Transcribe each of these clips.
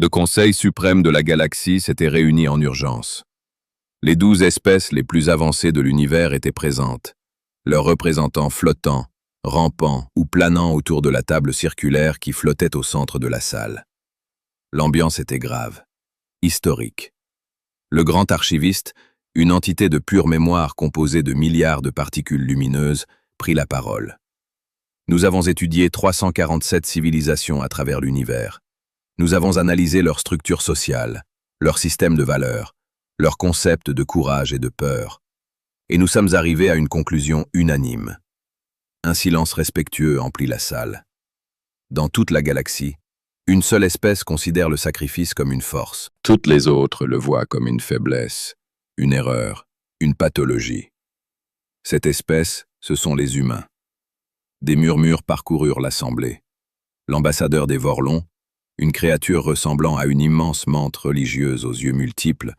Le Conseil suprême de la galaxie s'était réuni en urgence. Les 12 espèces les plus avancées de l'univers étaient présentes, leurs représentants flottants, rampant ou planant autour de la table circulaire qui flottait au centre de la salle. L'ambiance était grave, historique. Le grand archiviste, une entité de pure mémoire composée de milliards de particules lumineuses, prit la parole. Nous avons étudié 347 civilisations à travers l'univers. Nous avons analysé leur structure sociale, leur système de valeurs, leurs concepts de courage et de peur. Et nous sommes arrivés à une conclusion unanime. Un silence respectueux emplit la salle. Dans toute la galaxie, une seule espèce considère le sacrifice comme une force. Toutes les autres le voient comme une faiblesse, une erreur, une pathologie. Cette espèce, ce sont les humains. Des murmures parcoururent l'assemblée. L'ambassadeur des Vorlons, une créature ressemblant à une immense menthe religieuse aux yeux multiples,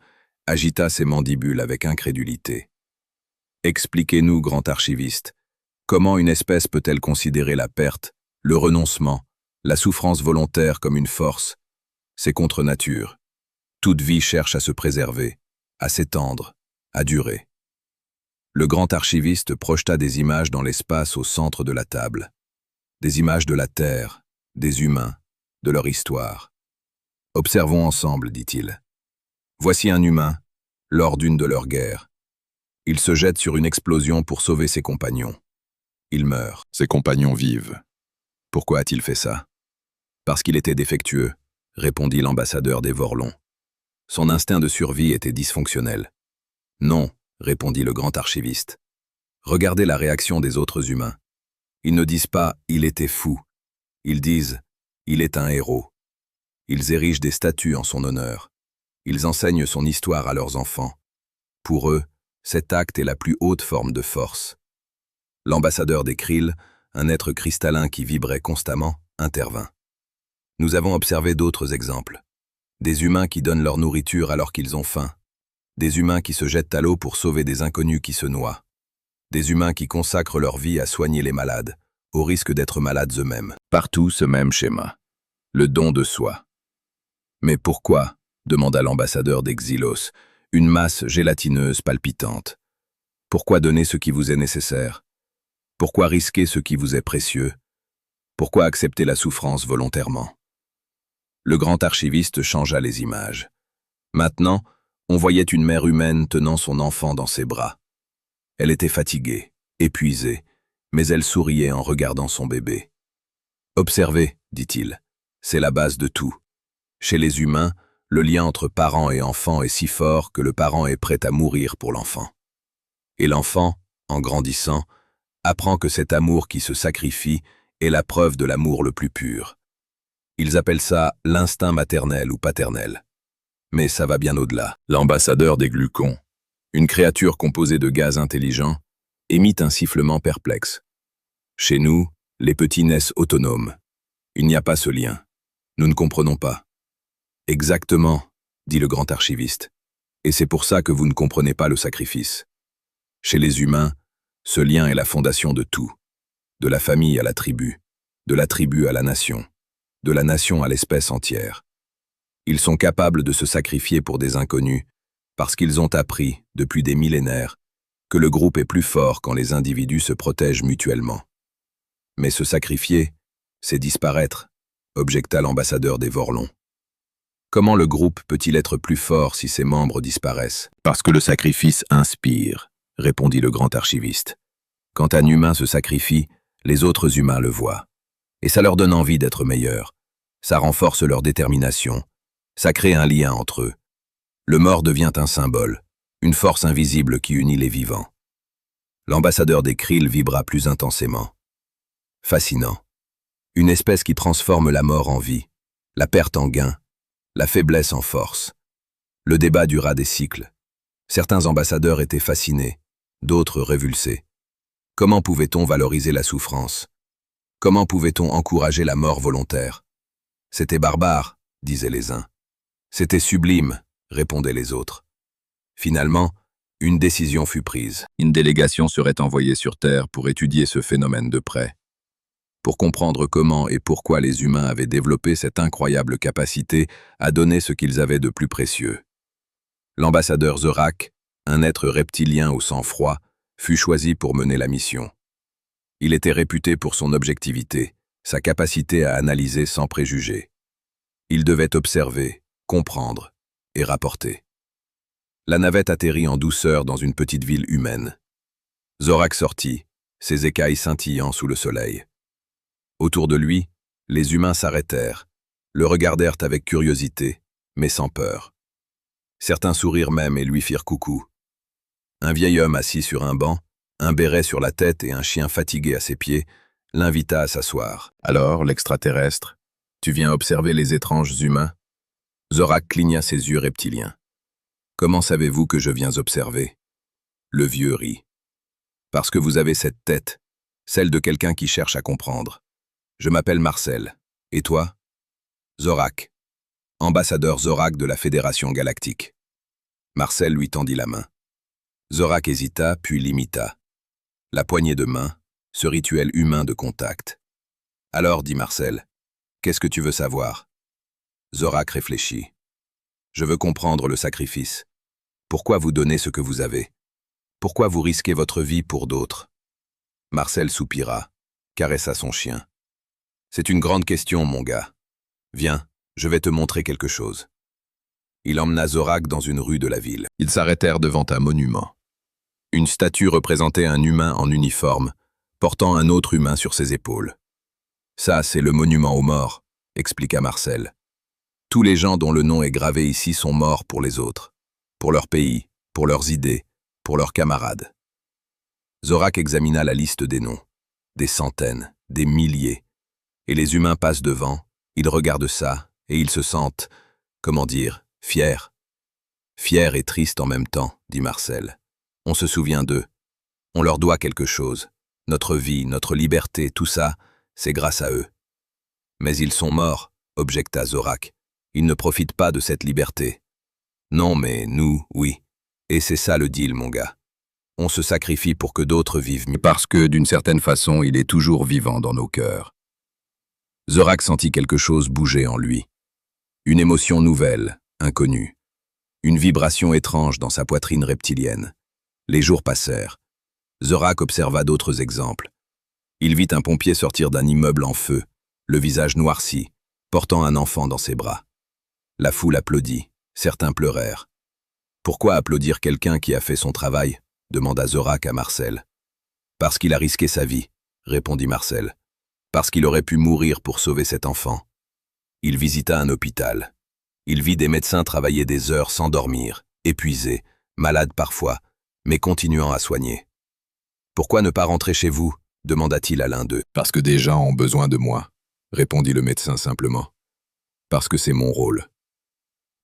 agita ses mandibules avec incrédulité. « Expliquez-nous, grand archiviste, comment une espèce peut-elle considérer la perte, le renoncement, la souffrance volontaire comme une force? C'est contre nature. Toute vie cherche à se préserver, à s'étendre, à durer. » Le grand archiviste projeta des images dans l'espace au centre de la table. Des images de la Terre, des humains, de leur histoire. « Observons ensemble, dit-il. Voici un humain, lors d'une de leurs guerres. Il se jette sur une explosion pour sauver ses compagnons. Il meurt. Ses compagnons vivent. Pourquoi a-t-il fait ça? Parce qu'il était défectueux, répondit l'ambassadeur des Vorlons. Son instinct de survie était dysfonctionnel. Non, répondit le grand archiviste. Regardez la réaction des autres humains. Ils ne disent pas « il était fou ». Ils disent « il est un héros ». Ils érigent des statues en son honneur. Ils enseignent son histoire à leurs enfants. Pour eux, cet acte est la plus haute forme de force. L'ambassadeur des Krill, un être cristallin qui vibrait constamment, intervint. Nous avons observé d'autres exemples. Des humains qui donnent leur nourriture alors qu'ils ont faim. Des humains qui se jettent à l'eau pour sauver des inconnus qui se noient. Des humains qui consacrent leur vie à soigner les malades, au risque d'être malades eux-mêmes. Partout ce même schéma. Le don de soi. Mais pourquoi, demanda l'ambassadeur d'Exilos, une masse gélatineuse palpitante? Pourquoi donner ce qui vous est nécessaire? Pourquoi risquer ce qui vous est précieux? Pourquoi accepter la souffrance volontairement? Le grand archiviste changea les images. Maintenant, on voyait une mère humaine tenant son enfant dans ses bras. Elle était fatiguée, épuisée, mais elle souriait en regardant son bébé. « Observez, dit-il, c'est la base de tout. Chez les humains, le lien entre parents et enfant est si fort que le parent est prêt à mourir pour l'enfant. Et l'enfant, en grandissant, apprend que cet amour qui se sacrifie est la preuve de l'amour le plus pur. Ils appellent ça l'instinct maternel ou paternel. Mais ça va bien au-delà. L'ambassadeur des glucons, une créature composée de gaz intelligents, émit un sifflement perplexe. Chez nous, les petits naissent autonomes. Il n'y a pas ce lien. Nous ne comprenons pas. Exactement, dit le grand archiviste. Et c'est pour ça que vous ne comprenez pas le sacrifice. Chez les humains, ce lien est la fondation de tout. De la famille à la tribu, de la tribu à la nation, de la nation à l'espèce entière. Ils sont capables de se sacrifier pour des inconnus parce qu'ils ont appris, depuis des millénaires, que le groupe est plus fort quand les individus se protègent mutuellement. Mais se sacrifier, c'est disparaître, objecta l'ambassadeur des Vorlons. Comment le groupe peut-il être plus fort si ses membres disparaissent? Parce que le sacrifice inspire, répondit le grand archiviste. Quand un humain se sacrifie, les autres humains le voient. Et ça leur donne envie d'être meilleurs. Ça renforce leur détermination. Ça crée un lien entre eux. Le mort devient un symbole, une force invisible qui unit les vivants. L'ambassadeur des Krill vibra plus intensément. Fascinant. Une espèce qui transforme la mort en vie, la perte en gain, la faiblesse en force. Le débat dura des cycles. Certains ambassadeurs étaient fascinés, d'autres révulsés. Comment pouvait-on valoriser la souffrance? Comment pouvait-on encourager la mort volontaire? C'était barbare, disaient les uns. C'était sublime, répondaient les autres. Finalement, une décision fut prise. Une délégation serait envoyée sur Terre pour étudier ce phénomène de près. pour comprendre comment et pourquoi les humains avaient développé cette incroyable capacité à donner ce qu'ils avaient de plus précieux. L'ambassadeur Zorak, un être reptilien au sang froid, fut choisi pour mener la mission. Il était réputé pour son objectivité, sa capacité à analyser sans préjugés. Il devait observer, comprendre et rapporter. La navette atterrit en douceur dans une petite ville humaine. Zorak sortit, ses écailles scintillant sous le soleil. Autour de lui, les humains s'arrêtèrent, le regardèrent avec curiosité, mais sans peur. Certains sourirent même et lui firent coucou. Un vieil homme assis sur un banc, un béret sur la tête et un chien fatigué à ses pieds, l'invita à s'asseoir. « Alors, l'extraterrestre, tu viens observer les étranges humains ?» Zorak cligna ses yeux reptiliens. « Comment savez-vous que je viens observer ?» Le vieux rit. « Parce que vous avez cette tête, celle de quelqu'un qui cherche à comprendre. Je m'appelle Marcel. Et toi ?»« Zorak. Ambassadeur Zorak de la Fédération Galactique. » Marcel lui tendit la main. Zorak hésita, puis l'imita. La poignée de main, ce rituel humain de contact. « Alors, dit Marcel, qu'est-ce que tu veux savoir ?» Zorak réfléchit. « Je veux comprendre le sacrifice. Pourquoi vous donnez ce que vous avez? Pourquoi vous risquez votre vie pour d'autres ?» Marcel soupira, caressa son chien. « C'est une grande question, mon gars. Viens, je vais te montrer quelque chose. » Il emmena Zorak dans une rue de la ville. Ils s'arrêtèrent devant un monument. Une statue représentait un humain en uniforme, portant un autre humain sur ses épaules. « Ça, c'est le monument aux morts, » expliqua Marcel. « Tous les gens dont le nom est gravé ici sont morts pour les autres, pour leur pays, pour leurs idées, pour leurs camarades. » Zorak examina la liste des noms. Des centaines, des milliers. Et les humains passent devant, ils regardent ça, et ils se sentent, comment dire, fiers. Fiers et tristes en même temps, dit Marcel. On se souvient d'eux. On leur doit quelque chose. Notre vie, notre liberté, tout ça, c'est grâce à eux. Mais ils sont morts, objecta Zorak. Ils ne profitent pas de cette liberté. Non, mais nous, oui. Et c'est ça le deal, mon gars. On se sacrifie pour que d'autres vivent mieux. Parce que, d'une certaine façon, il est toujours vivant dans nos cœurs. Zorak sentit quelque chose bouger en lui. Une émotion nouvelle, inconnue. Une vibration étrange dans sa poitrine reptilienne. Les jours passèrent. Zorak observa d'autres exemples. Il vit un pompier sortir d'un immeuble en feu, le visage noirci, portant un enfant dans ses bras. La foule applaudit, certains pleurèrent. « Pourquoi applaudir quelqu'un qui a fait son travail ?» demanda Zorak à Marcel. « Parce qu'il a risqué sa vie, » répondit Marcel. « Parce qu'il aurait pu mourir pour sauver cet enfant. » Il visita un hôpital. Il vit des médecins travailler des heures sans dormir, épuisés, malades parfois, mais continuant à soigner. « Pourquoi ne pas rentrer chez vous ?» demanda-t-il à l'un d'eux. « Parce que des gens ont besoin de moi, » répondit le médecin simplement. « Parce que c'est mon rôle. »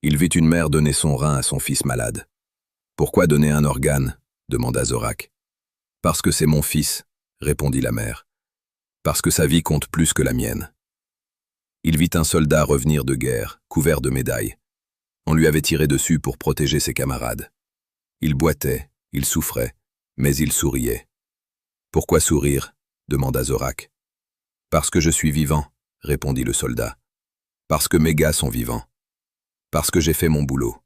Il vit une mère donner son rein à son fils malade. « Pourquoi donner un organe ?» demanda Zorak. « Parce que c'est mon fils, » répondit la mère. « Parce que sa vie compte plus que la mienne. » Il vit un soldat revenir de guerre, couvert de médailles. On lui avait tiré dessus pour protéger ses camarades. Il boitait, il souffrait, mais il souriait. « Pourquoi sourire ?» demanda Zorak. « Parce que je suis vivant, » répondit le soldat. « Parce que mes gars sont vivants. Parce que j'ai fait mon boulot. »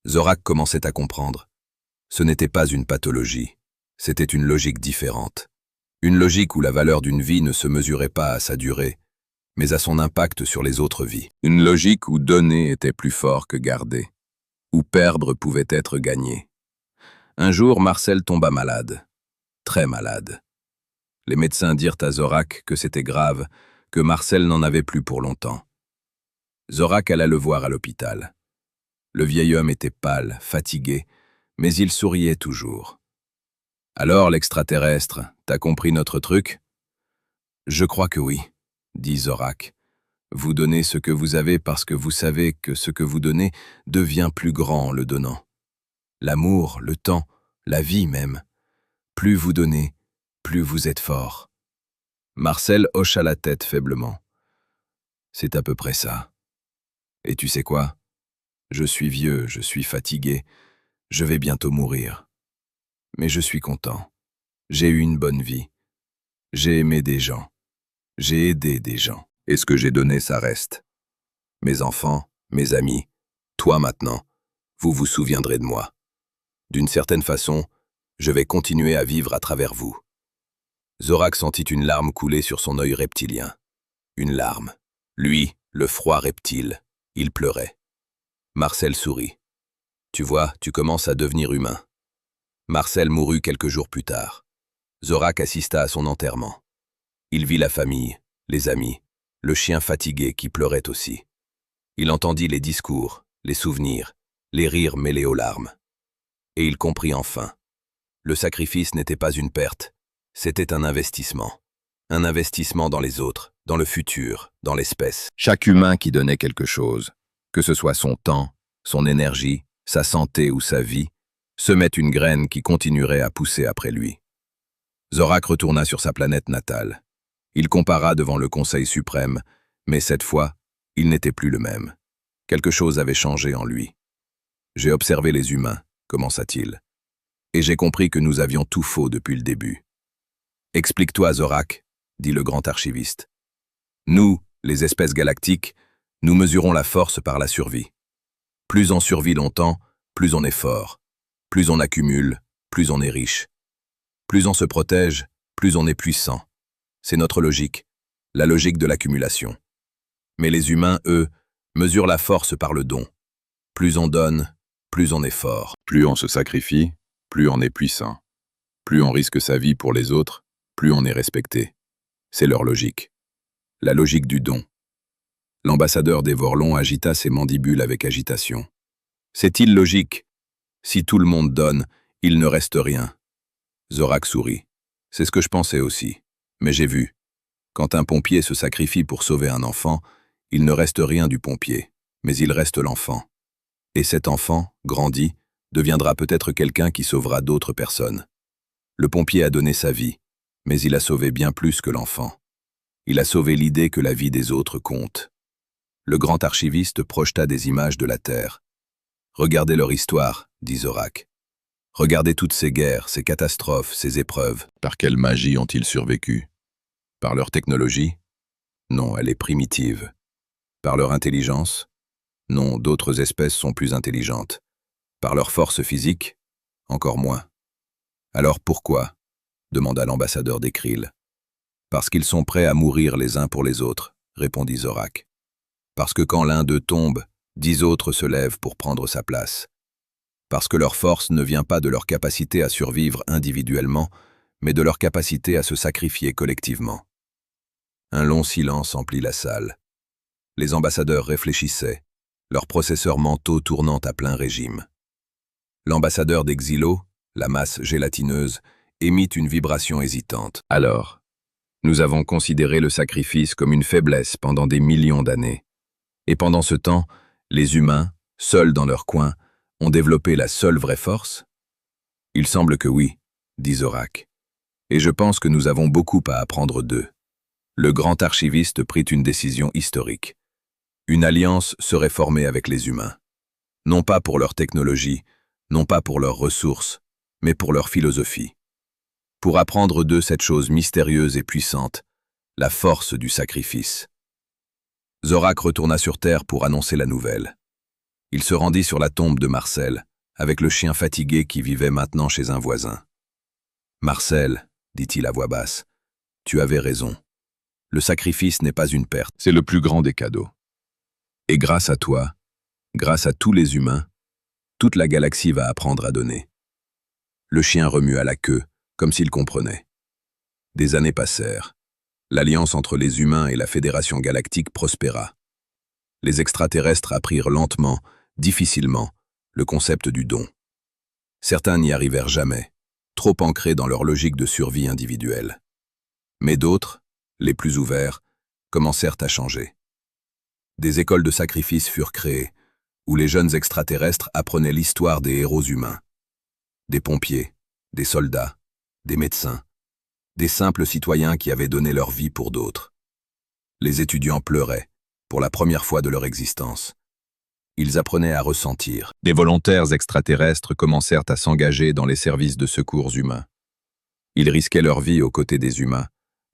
Zorak commençait à comprendre. Ce n'était pas une pathologie, c'était une logique différente. Une logique où la valeur d'une vie ne se mesurait pas à sa durée, mais à son impact sur les autres vies. Une logique où donner était plus fort que garder, où perdre pouvait être gagné. Un jour, Marcel tomba malade, très malade. Les médecins dirent à Zorak que c'était grave, que Marcel n'en avait plus pour longtemps. Zorak alla le voir à l'hôpital. Le vieil homme était pâle, fatigué, mais il souriait toujours. « Alors, l'extraterrestre, t'as compris notre truc ?»« Je crois que oui, » dit Zorak. « Vous donnez ce que vous avez parce que vous savez que ce que vous donnez devient plus grand en le donnant. L'amour, le temps, la vie même. Plus vous donnez, plus vous êtes fort. » Marcel hocha la tête faiblement. « C'est à peu près ça. Et tu sais quoi? Je suis vieux, je suis fatigué, je vais bientôt mourir. Mais je suis content. J'ai eu une bonne vie. J'ai aimé des gens. J'ai aidé des gens, et ce que j'ai donné, ça reste. Mes enfants, mes amis, toi maintenant, vous vous souviendrez de moi. D'une certaine façon, je vais continuer à vivre à travers vous. Zorak sentit une larme couler sur son œil reptilien. Une larme. Lui, le froid reptile, il pleurait. Marcel sourit. Tu vois, tu commences à devenir humain. Marcel mourut quelques jours plus tard. Zorak assista à son enterrement. Il vit la famille, les amis, le chien fatigué qui pleurait aussi. Il entendit les discours, les souvenirs, les rires mêlés aux larmes. Et il comprit enfin. Le sacrifice n'était pas une perte, c'était un investissement. Un investissement dans les autres, dans le futur, dans l'espèce. Chaque humain qui donnait quelque chose, que ce soit son temps, son énergie, sa santé ou sa vie, semait une graine qui continuerait à pousser après lui. Zorak retourna sur sa planète natale. Il compara devant le Conseil suprême, mais cette fois, il n'était plus le même. Quelque chose avait changé en lui. J'ai observé les humains, commença-t-il, et j'ai compris que nous avions tout faux depuis le début. Explique-toi, Zorak, dit le grand archiviste. Nous, les espèces galactiques, nous mesurons la force par la survie. Plus on survit longtemps, plus on est fort. Plus on accumule, plus on est riche. Plus on se protège, plus on est puissant. C'est notre logique, la logique de l'accumulation. Mais les humains, eux, mesurent la force par le don. Plus on donne, plus on est fort. Plus on se sacrifie, plus on est puissant. Plus on risque sa vie pour les autres, plus on est respecté. C'est leur logique. La logique du don. L'ambassadeur des Vorlons agita ses mandibules avec agitation. C'est illogique. Si tout le monde donne, il ne reste rien. Zorak sourit. C'est ce que je pensais aussi. Mais j'ai vu. Quand un pompier se sacrifie pour sauver un enfant, il ne reste rien du pompier, mais il reste l'enfant. Et cet enfant, grandi, deviendra peut-être quelqu'un qui sauvera d'autres personnes. Le pompier a donné sa vie, mais il a sauvé bien plus que l'enfant. Il a sauvé l'idée que la vie des autres compte. Le grand archiviste projeta des images de la Terre. Regardez leur histoire, dit Zorak. Regardez toutes ces guerres, ces catastrophes, ces épreuves. Par quelle magie ont-ils survécu? Par leur technologie? Non, elle est primitive. Par leur intelligence? Non, d'autres espèces sont plus intelligentes. Par leur force physique? Encore moins. Alors pourquoi? Demanda l'ambassadeur des Krill. Parce qu'ils sont prêts à mourir les uns pour les autres, répondit Zorak. Parce que quand l'un d'eux tombe, 10 autres se lèvent pour prendre sa place. Parce que leur force ne vient pas de leur capacité à survivre individuellement, mais de leur capacité à se sacrifier collectivement. Un long silence emplit la salle. Les ambassadeurs réfléchissaient, leurs processeurs mentaux tournant à plein régime. L'ambassadeur d'Exilo, la masse gélatineuse, émit une vibration hésitante. Alors, nous avons considéré le sacrifice comme une faiblesse pendant des millions d'années. Et pendant ce temps, les humains, seuls dans leur coin, ont développé la seule vraie force? Il semble que oui, dit Zorak. Et je pense que nous avons beaucoup à apprendre d'eux. Le grand archiviste prit une décision historique. Une alliance serait formée avec les humains. Non pas pour leur technologie, non pas pour leurs ressources, mais pour leur philosophie. Pour apprendre d'eux cette chose mystérieuse et puissante, la force du sacrifice. Zorak retourna sur Terre pour annoncer la nouvelle. Il se rendit sur la tombe de Marcel, avec le chien fatigué qui vivait maintenant chez un voisin. « Marcel, dit-il à voix basse, tu avais raison. Le sacrifice n'est pas une perte. C'est le plus grand des cadeaux. Et grâce à toi, grâce à tous les humains, toute la galaxie va apprendre à donner. » Le chien remua la queue, comme s'il comprenait. Des années passèrent. L'alliance entre les humains et la Fédération galactique prospéra. Les extraterrestres apprirent lentement, difficilement, le concept du don. Certains n'y arrivèrent jamais, trop ancrés dans leur logique de survie individuelle. Mais d'autres, les plus ouverts, commencèrent à changer. Des écoles de sacrifice furent créées, où les jeunes extraterrestres apprenaient l'histoire des héros humains. Des pompiers, des soldats, des médecins, des simples citoyens qui avaient donné leur vie pour d'autres. Les étudiants pleuraient, pour la première fois de leur existence. Ils apprenaient à ressentir. Des volontaires extraterrestres commencèrent à s'engager dans les services de secours humains. Ils risquaient leur vie aux côtés des humains,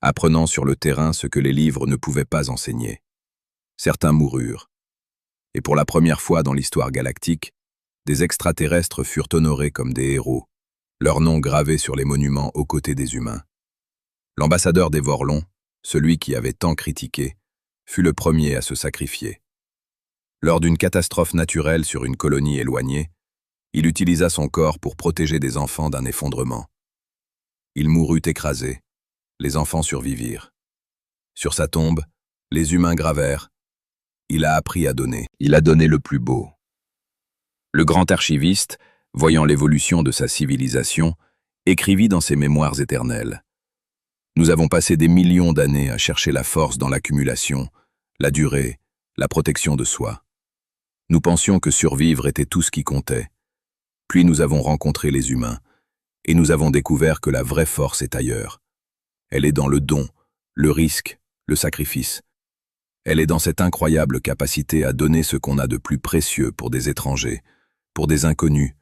apprenant sur le terrain ce que les livres ne pouvaient pas enseigner. Certains moururent. Et pour la première fois dans l'histoire galactique, des extraterrestres furent honorés comme des héros, leurs noms gravés sur les monuments aux côtés des humains. L'ambassadeur des Vorlons, celui qui avait tant critiqué, fut le premier à se sacrifier. Lors d'une catastrophe naturelle sur une colonie éloignée, il utilisa son corps pour protéger des enfants d'un effondrement. Il mourut écrasé, les enfants survivirent. Sur sa tombe, les humains gravèrent « Il a appris à donner, il a donné le plus beau ». Le grand archiviste, voyant l'évolution de sa civilisation, écrivit dans ses mémoires éternelles « Nous avons passé des millions d'années à chercher la force dans l'accumulation, la durée, la protection de soi. Nous pensions que survivre était tout ce qui comptait. Puis nous avons rencontré les humains, et nous avons découvert que la vraie force est ailleurs. Elle est dans le don, le risque, le sacrifice. Elle est dans cette incroyable capacité à donner ce qu'on a de plus précieux pour des étrangers, pour des inconnus,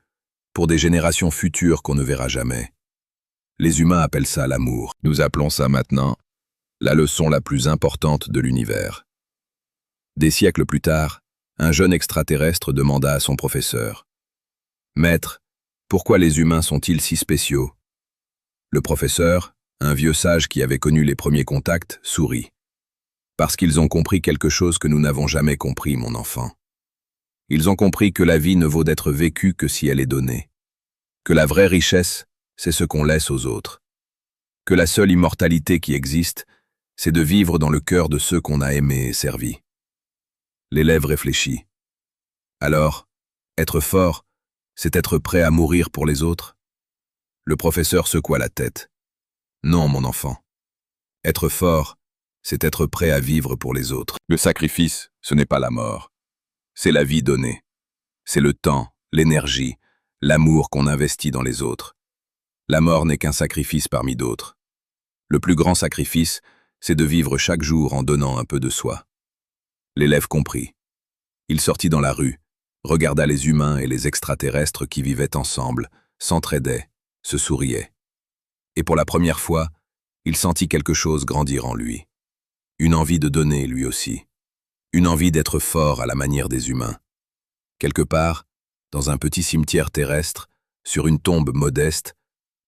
pour des générations futures qu'on ne verra jamais. Les humains appellent ça l'amour. Nous appelons ça maintenant la leçon la plus importante de l'univers. Des siècles plus tard, un jeune extraterrestre demanda à son professeur « Maître, pourquoi les humains sont-ils si spéciaux ?» Le professeur, un vieux sage qui avait connu les premiers contacts, sourit. « Parce qu'ils ont compris quelque chose que nous n'avons jamais compris, mon enfant. Ils ont compris que la vie ne vaut d'être vécue que si elle est donnée. Que la vraie richesse, c'est ce qu'on laisse aux autres. Que la seule immortalité qui existe, c'est de vivre dans le cœur de ceux qu'on a aimés et servis. » L'élève réfléchit. Alors, être fort, c'est être prêt à mourir pour les autres? Le professeur secoua la tête. Non, mon enfant. Être fort, c'est être prêt à vivre pour les autres. Le sacrifice, ce n'est pas la mort. C'est la vie donnée. C'est le temps, l'énergie, l'amour qu'on investit dans les autres. La mort n'est qu'un sacrifice parmi d'autres. Le plus grand sacrifice, c'est de vivre chaque jour en donnant un peu de soi. L'élève comprit. Il sortit dans la rue, regarda les humains et les extraterrestres qui vivaient ensemble, s'entraidaient, se souriaient. Et pour la première fois, il sentit quelque chose grandir en lui. Une envie de donner, lui aussi. Une envie d'être fort à la manière des humains. Quelque part, dans un petit cimetière terrestre, sur une tombe modeste,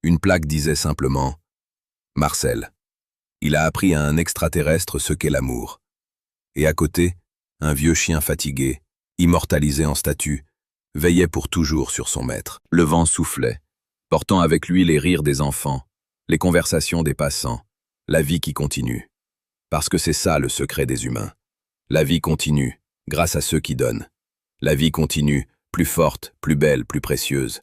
une plaque disait simplement « Marcel, il a appris à un extraterrestre ce qu'est l'amour. » Et à côté, un vieux chien fatigué, immortalisé en statue, veillait pour toujours sur son maître. Le vent soufflait, portant avec lui les rires des enfants, les conversations des passants, la vie qui continue. Parce que c'est ça le secret des humains. La vie continue, grâce à ceux qui donnent. La vie continue, plus forte, plus belle, plus précieuse.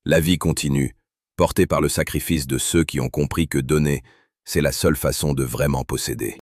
La vie continue, portée par le sacrifice de ceux qui ont compris que donner, c'est la seule façon de vraiment posséder.